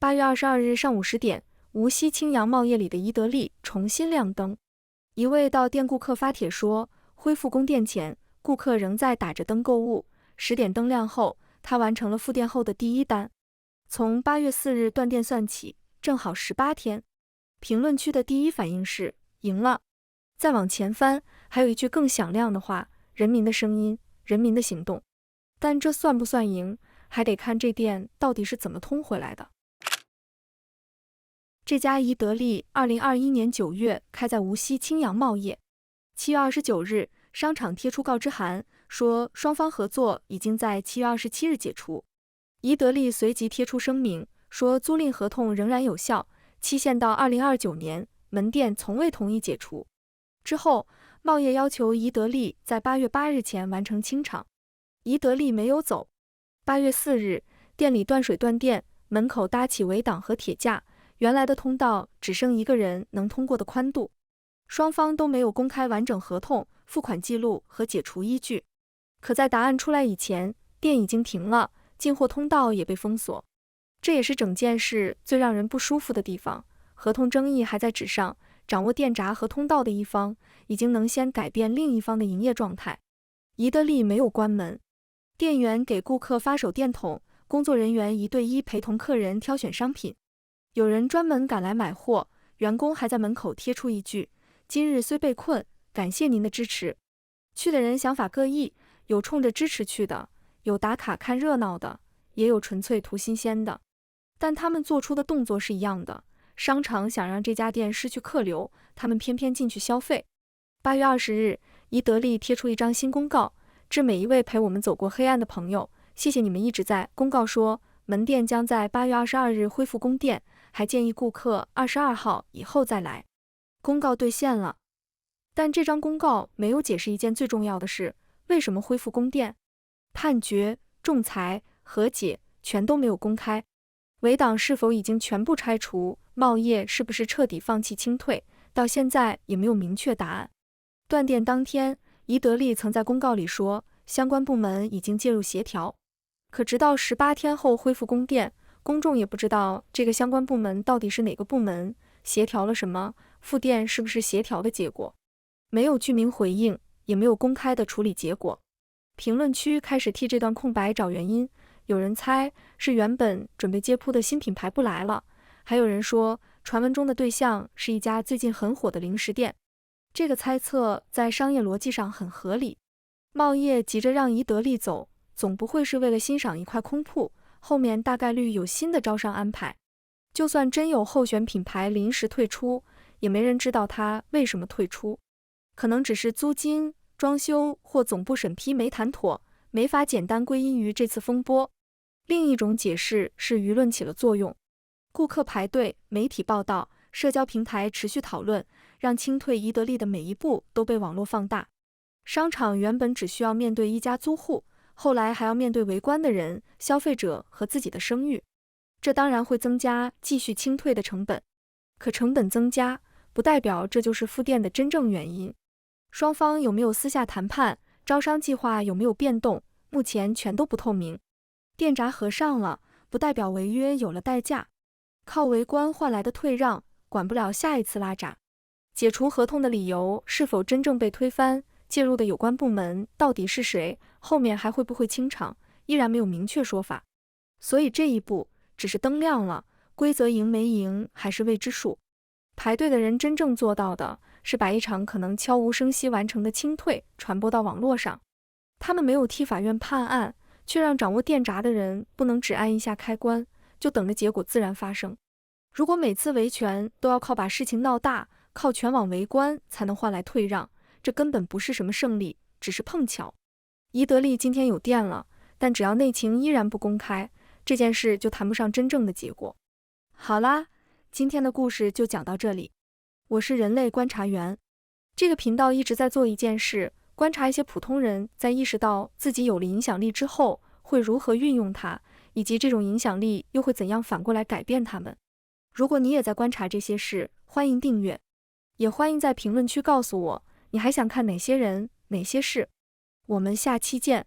8月22日上午10點，無錫青陽茂業裡的宜得利重新亮燈。一位到店顧客發帖說，恢復供電前，顧客仍在打着燈購物。10點燈亮後，他完成了復電後的第一單。從8月4日斷電算起，正好18天。評論區的第一反應是贏了。再往前翻，還有一句更響亮的話：人民的聲音，人民的行動。但這算不算贏，還得看這電到底是怎麼通回來的。這家宜得利2021年9月開在無錫青陽茂業。7月29日，商場貼出告知函，說雙方合作已經在7月27日解除。宜得利隨即貼出聲明，說租賃合同仍然有效，期限到2029年，門店從未同意解除。之後，茂業要求宜得利在8月8日前完成清場，宜得利沒有走。8月4日，店裡斷水斷電，門口搭起圍擋和鐵架，原來的通道只剩一個人能通過的寬度。雙方都沒有公開完整合同、付款記錄和解除依據。可在答案出來以前，店已經停了，進貨通道也被封鎖。這也是整件事最讓人不舒服的地方。合同爭議還在紙上，掌握電閘和通道的一方已經能先改變另一方的營業狀態。宜得利沒有關門，店員給顧客發手電筒，工作人員1對1陪同客人挑選商品。有人專門趕來買貨，員工還在門口貼出一句：今日雖被困，感謝您的支持。去的人想法各異，有衝着支持去的，有打卡看熱鬧的，也有純粹圖新鮮的。但他們做出的動作是一樣的，商場想讓這家店失去客流，他們偏偏進去消費。8月20日，宜得利貼出一張新公告，致每一位陪我們走過黑暗的朋友，謝謝你們一直在。公告說，門店將在8月22日恢復供電，還建議顧客22號以後再來。公告兌現了，但這張公告沒有解釋一件最重要的事：為什麼恢復供電？判決、仲裁、和解全都沒有公開。圍擋是否已經全部拆除？茂業是不是徹底放棄清退？到現在也沒有明確答案。斷電當天，宜得利曾在公告裡說，相關部門已經介入協調。可直到18天後恢復供電，公眾也不知道這個相關部門到底是哪個部門，協調了什麼，復電是不是協調的結果？沒有具名回應，也沒有公開的處理結果。評論區開始替這段空白找原因，有人猜是原本準備接鋪的新品牌不來了，還有人說傳聞中的對象是一家最近很火的零食店。這個猜測在商業邏輯上很合理。茂業急着讓宜得利走，總不會是為了欣賞一塊空鋪，後面大概率有新的招商安排。就算真有候選品牌臨時退出，也沒人知道他為什麼退出，可能只是租金、裝修或總部審批沒談妥，沒法簡單歸因於這次風波。另一種解釋是輿論起了作用，顧客排隊，媒體報道，社交平台持續討論，讓清退宜得利的每一步都被網絡放大。商場原本只需要面對一家租戶，後來還要面對圍觀的人、消費者和自己的聲譽，這當然會增加繼續清退的成本。可成本增加，不代表這就是復電的真正原因。雙方有沒有私下談判，招商計劃有沒有變動，目前全都不透明。電閘合上了，不代表違約有了代價。靠圍觀換來的退讓，管不了下一次拉閘。解除合同的理由是否真正被推翻，介入的有關部門到底是誰，後面還會不會清場，依然沒有明確說法。所以這一步只是燈亮了，規則贏沒贏還是未知數。排隊的人真正做到的是把一場可能悄無聲息完成的清退傳播到網絡上。他們沒有替法院判案，卻讓掌握電閘的人不能只按一下開關，就等着結果自然發生。如果每次維權都要靠把事情鬧大，靠全網圍觀才能換來退讓，這根本不是什麼勝利，只是碰巧。宜得利今天有電了，但只要內情依然不公開，這件事就談不上真正的結果。好啦，今天的故事就講到這裡。我是人類觀察員，這個頻道一直在做一件事，觀察一些普通人在意識到自己有了影響力之後，會如何運用它，以及這種影響力又會怎樣反過來改變他們。如果你也在觀察這些事，歡迎訂閱，也歡迎在評論區告訴我，你還想看哪些人、哪些事。我們下期見。